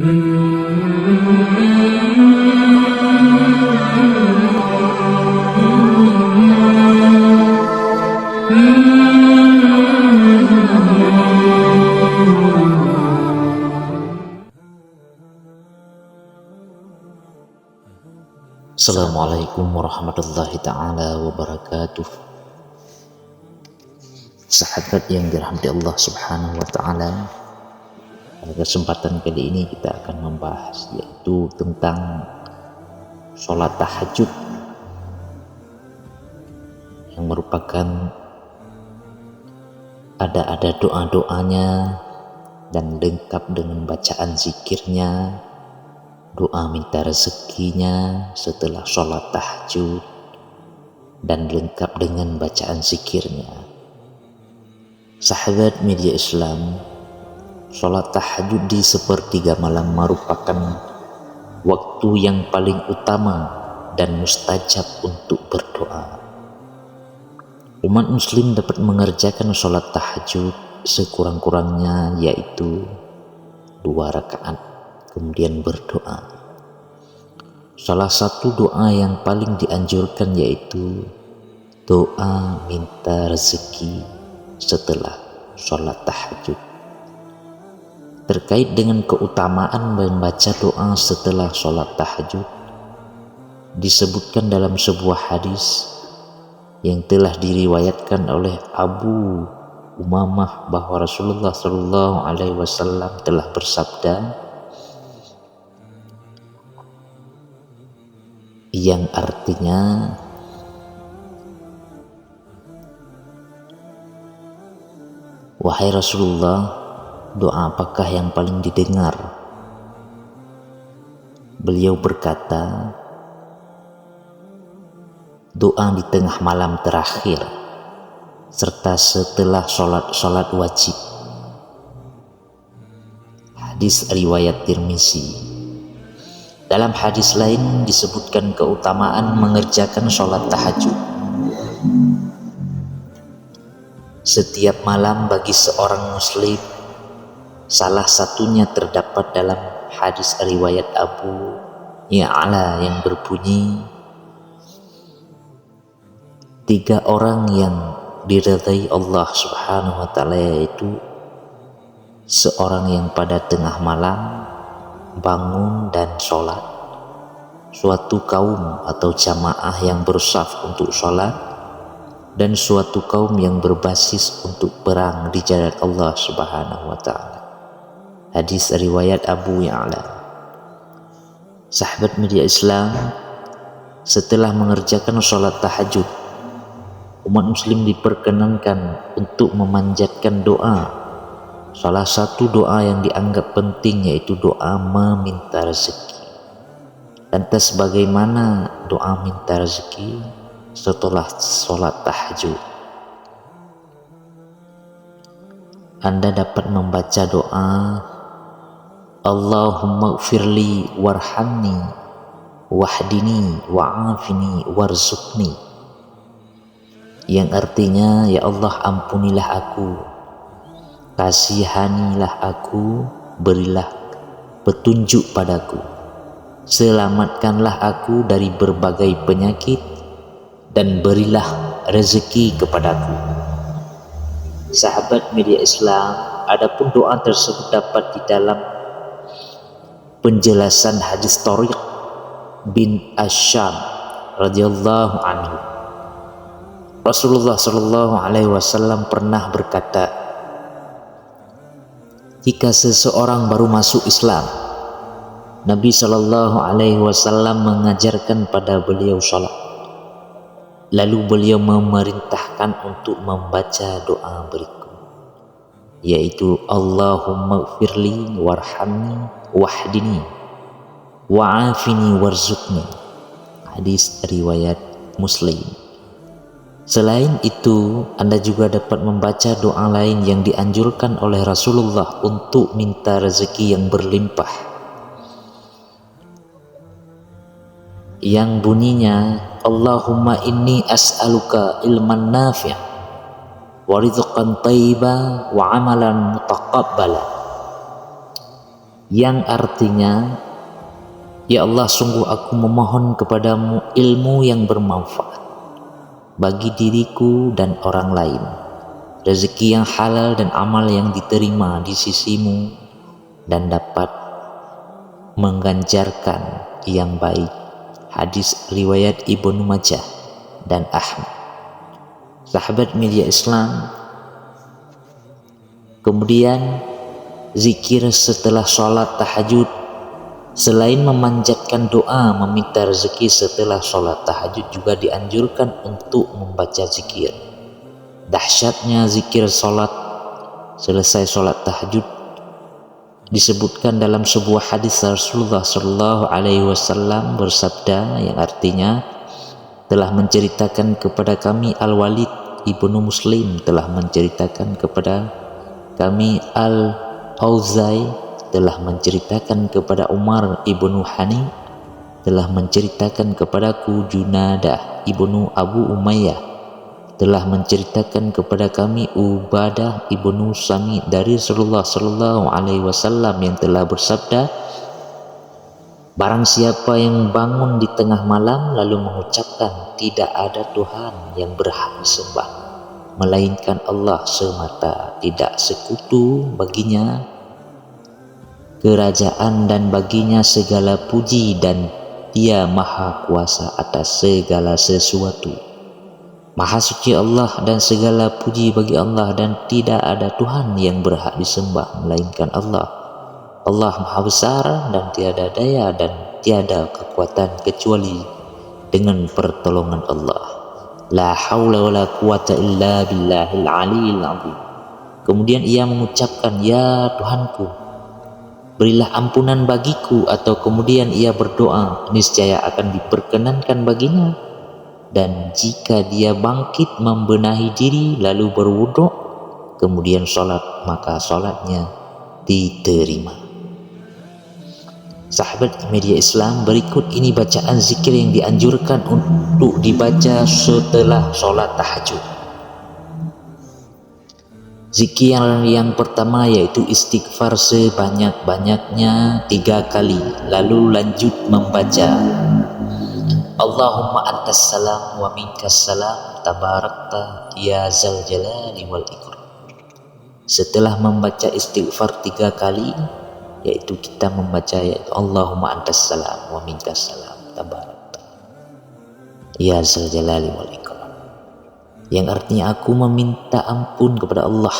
Assalamualaikum warahmatullahi ta'ala wabarakatuh. Sahabat yang dirahmati Allah subhanahu wa ta'ala, pada kesempatan kali ini kita akan membahas yaitu tentang sholat tahajud yang merupakan ada doa-doanya dan lengkap dengan bacaan zikirnya, doa minta rezekinya setelah sholat tahajud, dan lengkap dengan bacaan zikirnya. Sahabat media Islam, sholat tahajud di sepertiga malam merupakan waktu yang paling utama dan mustajab untuk berdoa. Umat muslim dapat mengerjakan sholat tahajud sekurang-kurangnya yaitu 2 rakaat, kemudian berdoa. Salah satu doa yang paling dianjurkan yaitu doa minta rezeki setelah sholat tahajud. Terkait dengan keutamaan membaca doa setelah sholat tahajud, disebutkan dalam sebuah hadis yang telah diriwayatkan oleh Abu Umamah bahwa Rasulullah SAW telah bersabda, yang artinya, wahai Rasulullah, doa apakah yang paling didengar? Beliau berkata, doa di tengah malam terakhir serta setelah sholat wajib. Hadis riwayat Tirmizi. Dalam hadis lain disebutkan keutamaan mengerjakan sholat tahajud setiap malam bagi seorang muslim. Salah satunya terdapat dalam hadis riwayat Abu Ya'la yang berbunyi, 3 orang yang diridhai Allah subhanahu wa ta'ala, yaitu seorang yang pada tengah malam bangun dan sholat, suatu kaum atau jamaah yang bersaf untuk sholat, dan suatu kaum yang berbasis untuk perang di jalan Allah subhanahu wa ta'ala. Hadis riwayat Abu Ya'la. Sahabat media Islam, setelah mengerjakan sholat tahajud, umat muslim diperkenankan untuk memanjatkan doa. Salah satu doa yang dianggap penting yaitu doa meminta rezeki. Lantas bagaimana doa minta rezeki setelah sholat tahajud? Anda dapat membaca doa Allahumma gfirli warhamni wahdini wa'afini warzuqni, yang artinya, ya Allah, ampunilah aku, kasihanilah aku, berilah petunjuk padaku, selamatkanlah aku dari berbagai penyakit, dan berilah rezeki kepadaku. Sahabat media Islam, adapun doa tersebut dapat di dalam penjelasan hadis Thariq bin Asyam radhiyallahu anhu. Rasulullah SAW pernah berkata, jika seseorang baru masuk Islam, Nabi SAW mengajarkan pada beliau salat. Lalu beliau memerintahkan untuk membaca doa berikut, yaitu Allahumma gfirli warhamni wahdini wa'afini warzuqni. Hadis riwayat Muslim. Selain itu, Anda juga dapat membaca doa lain yang dianjurkan oleh Rasulullah untuk minta rezeki yang berlimpah, yang bunyinya Allahumma inni as'aluka ilman nafi' wa rizqan thayyiba wa amalan mutaqabbala. yang artinya, ya Allah, sungguh aku memohon kepadamu ilmu yang bermanfaat bagi diriku dan orang lain, rezeki yang halal dan amal yang diterima di sisimu, dan dapat mengganjarkan yang baik. Hadis riwayat Ibnu Majah dan Ahmad. Sahabat media Islam, kemudian zikir setelah sholat tahajud, selain memanjatkan doa meminta rezeki setelah sholat tahajud, juga dianjurkan untuk membaca zikir. Dahsyatnya zikir sholat selesai sholat tahajud disebutkan dalam sebuah hadis Rasulullah Shallallahu Alaihi Wasallam bersabda, yang artinya, telah menceritakan kepada kami Al-Walid ibnu Muslim, telah menceritakan kepada kami Al-Auzai, telah menceritakan kepada Umar ibnu Hani, telah menceritakan kepadaku Junadah ibnu Abu Umayyah, telah menceritakan kepada kami Ubadah ibnu Sami dari Rasulullah Sallallahu Alaihi Wasallam yang telah bersabda, barang siapa yang bangun di tengah malam lalu mengucapkan tidak ada Tuhan yang berhak disembah melainkan Allah semata, tidak sekutu baginya kerajaan dan baginya segala puji, dan Dia maha kuasa atas segala sesuatu. Maha suci Allah dan segala puji bagi Allah, dan tidak ada Tuhan yang berhak disembah melainkan Allah. Allah maha besar dan tiada daya dan tiada kekuatan kecuali dengan pertolongan Allah. La haula wala quwata illa billahil aliyil azim. Kemudian ia mengucapkan, ya Tuhanku, berilah ampunan bagiku, atau kemudian ia berdoa, niscaya akan diperkenankan baginya. Dan jika dia bangkit membenahi diri lalu berwudu, kemudian sholat, maka sholatnya diterima. Sahabat media Islam, berikut ini bacaan zikir yang dianjurkan untuk dibaca setelah sholat tahajud. Zikir yang pertama yaitu istighfar sebanyak-banyaknya 3 kali, lalu lanjut membaca Allahumma antas salam wa minkas salam tabarakta ya zal jalali wal ikram. Setelah membaca istighfar 3 kali, yaitu kita membaca yaitu Allahumma antas salam wa minkas salam tabarakta ya zal jalali wal ikram, yang artinya aku meminta ampun kepada Allah.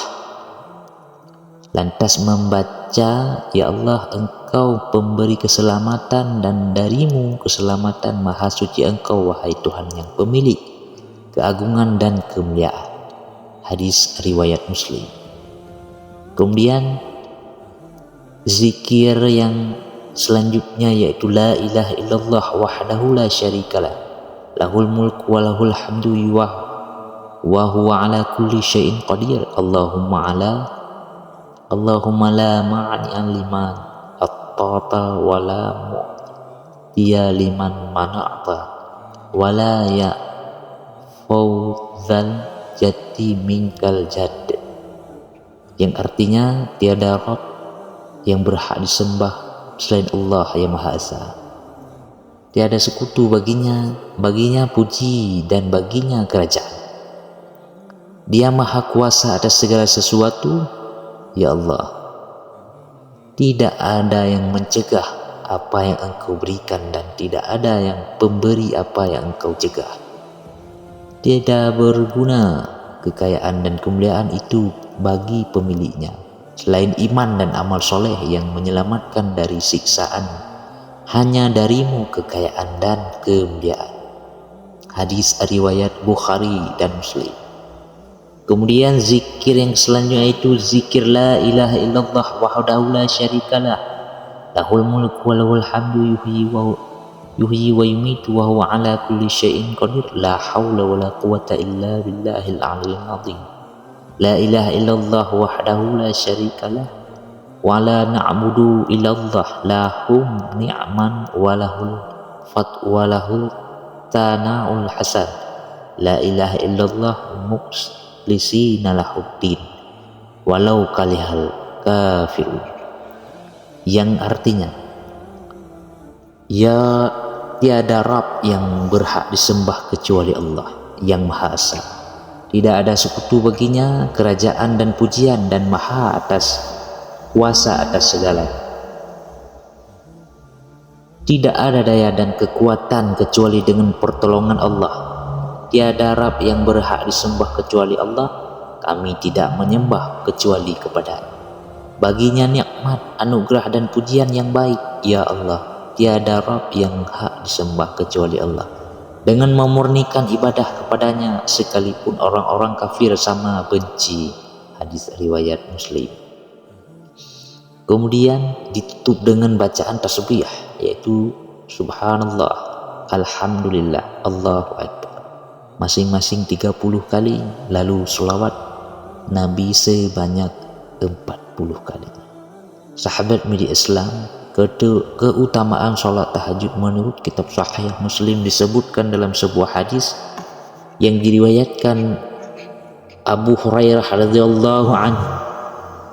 Lantas membaca, ya Allah, Engkau pemberi keselamatan dan darimu keselamatan, maha suci Engkau wahai Tuhan yang pemilik keagungan dan kemuliaan. Hadis riwayat Muslim. Kemudian zikir yang selanjutnya yaitu la ilaha illallah wahdahu la syarikalah, lahul mulku wa lahul hamdu wa huwa ala kulli syai'in qadir. Allahumma la ma'ani'an liman attata wa la mu'tiya liman mana'ta wa la ya'fawzal jati minkal jadd, yang artinya tiada Rabb yang berhak disembah selain Allah yang Maha Esa, tiada sekutu baginya puji dan baginya kerajaan. Dia maha kuasa atas segala sesuatu. Ya Allah, tidak ada yang mencegah apa yang Engkau berikan, dan tidak ada yang pemberi apa yang Engkau cegah. Tidak berguna kekayaan dan kemuliaan itu bagi pemiliknya selain iman dan amal soleh yang menyelamatkan dari siksaan. Hanya darimu kekayaan dan kemuliaan. Hadis riwayat Bukhari dan Muslim. Kemudian zikir yang selanjutnya itu zikir la ilaha illallah wahdahu la syarikalah, lahul mulku wa lahul hamdu yuhyi wa yumitu wa huwa ala kulli syai'in qadir. La haula wa la quwata illa billahil aliyyil azim. La ilaha illallah wahdahu la syarikalah wa la na'budu illallah lahum ni'man wa lahul fat wa lahul tana'ul hasan. La ilaha illallah lisina lahuddin walau kalihal kafirun. yang artinya, ya tiada Rabb yang berhak disembah kecuali Allah yang Maha Esa. Tidak ada sekutu baginya kerajaan dan pujian, dan maha atas kuasa atas segala. Tidak ada daya dan kekuatan kecuali dengan pertolongan Allah. Tiada Rabb yang berhak disembah kecuali Allah. Kami tidak menyembah kecuali kepada-Nya. Baginya nikmat, anugerah dan pujian yang baik. Ya Allah, tiada Rabb yang hak disembah kecuali Allah. Dengan memurnikan ibadah kepadanya, sekalipun orang-orang kafir sama benci. Hadis riwayat Muslim. Kemudian ditutup dengan bacaan tasbih, yaitu Subhanallah, Alhamdulillah, Allahu Akbar, masing-masing 30 kali, lalu selawat Nabi sebanyak 40 kali. Sahabat media Islam, keutamaan sholat tahajud menurut kitab Sahih Muslim disebutkan dalam sebuah hadis yang diriwayatkan Abu Hurairah radhiyallahu anhu,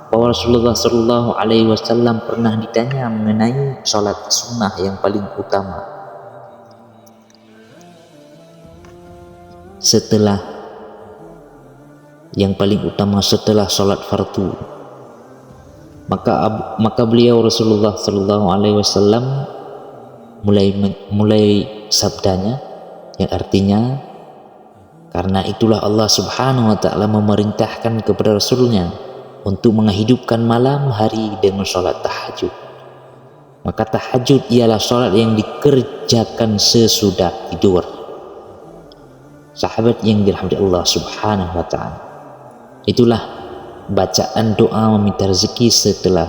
bahwa Rasulullah Shallallahu Alaihi Wasallam pernah ditanya mengenai sholat sunnah yang paling utama setelah sholat fardu. Maka beliau Rasulullah Shallallahu Alaihi Wasallam mulai sabdanya, yang artinya, karena itulah Allah Subhanahu Wa Taala memerintahkan kepada Rasulnya untuk menghidupkan malam hari dengan sholat tahajud. Maka tahajud ialah sholat yang dikerjakan sesudah tidur. Sahabat yang dirahmati Allah Subhanahu Wa Taala, itulah bacaan doa meminta rezeki setelah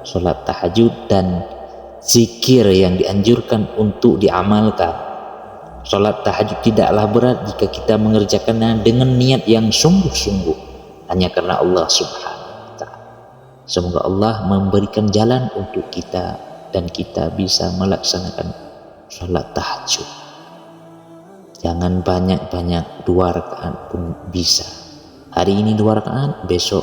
sholat tahajud dan zikir yang dianjurkan untuk diamalkan. Sholat tahajud tidaklah berat jika kita mengerjakannya dengan niat yang sungguh-sungguh hanya karena Allah Subhanahu. Semoga Allah memberikan jalan untuk kita dan kita bisa melaksanakan sholat tahajud. Jangan banyak-banyak, 2 rakaat pun bisa. Hari ini 2 rakaat, besok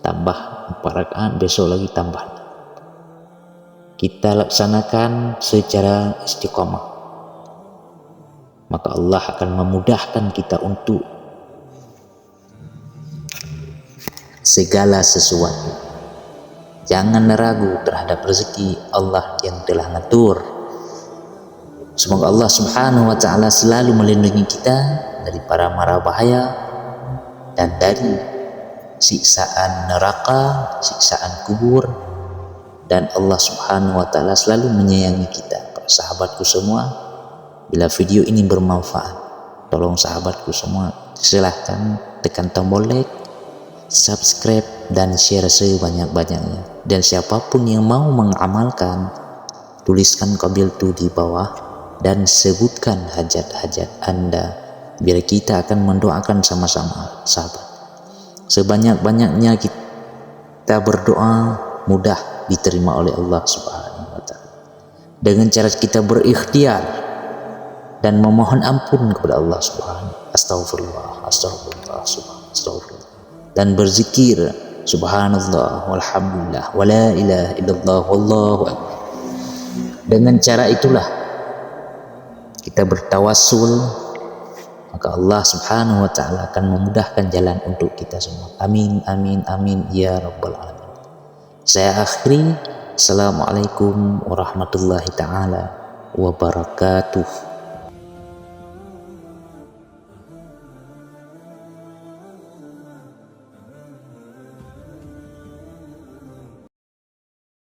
tambah 4 rakaat, besok lagi tambah. Kita laksanakan secara istiqomah, maka Allah akan memudahkan kita untuk segala sesuatu. Jangan ragu terhadap rezeki Allah yang telah ngatur. Semoga Allah Subhanahu Wa Taala selalu melindungi kita dari para mara bahaya dan dari siksaan neraka, siksaan kubur, dan Allah Subhanahu Wa Taala selalu menyayangi kita. Para sahabatku semua, bila video ini bermanfaat, tolong sahabatku semua silahkan tekan tombol like, subscribe, dan share sebanyak-banyaknya. Dan siapapun yang mau mengamalkan, tuliskan qabiltu di bawah dan sebutkan hajat-hajat Anda, biar kita akan mendoakan sama-sama sahabat. Sebanyak-banyaknya kita berdoa, mudah diterima oleh Allah Subhanahu Wa Taala. Dengan cara kita berikhtiar dan memohon ampun kepada Allah Subhanahu. Astagfirullah, astagfirullah, astagfirullah, dan berzikir subhanallah walhamdulillah wala ilaha illallah wallahu akbar. Dengan cara itulah kita bertawassul, maka Allah Subhanahu Wa Taala akan memudahkan jalan untuk kita semua. Amin, amin, amin ya rabbal alamin. Saya akhiri. Assalamualaikum warahmatullahi taala wabarakatuh.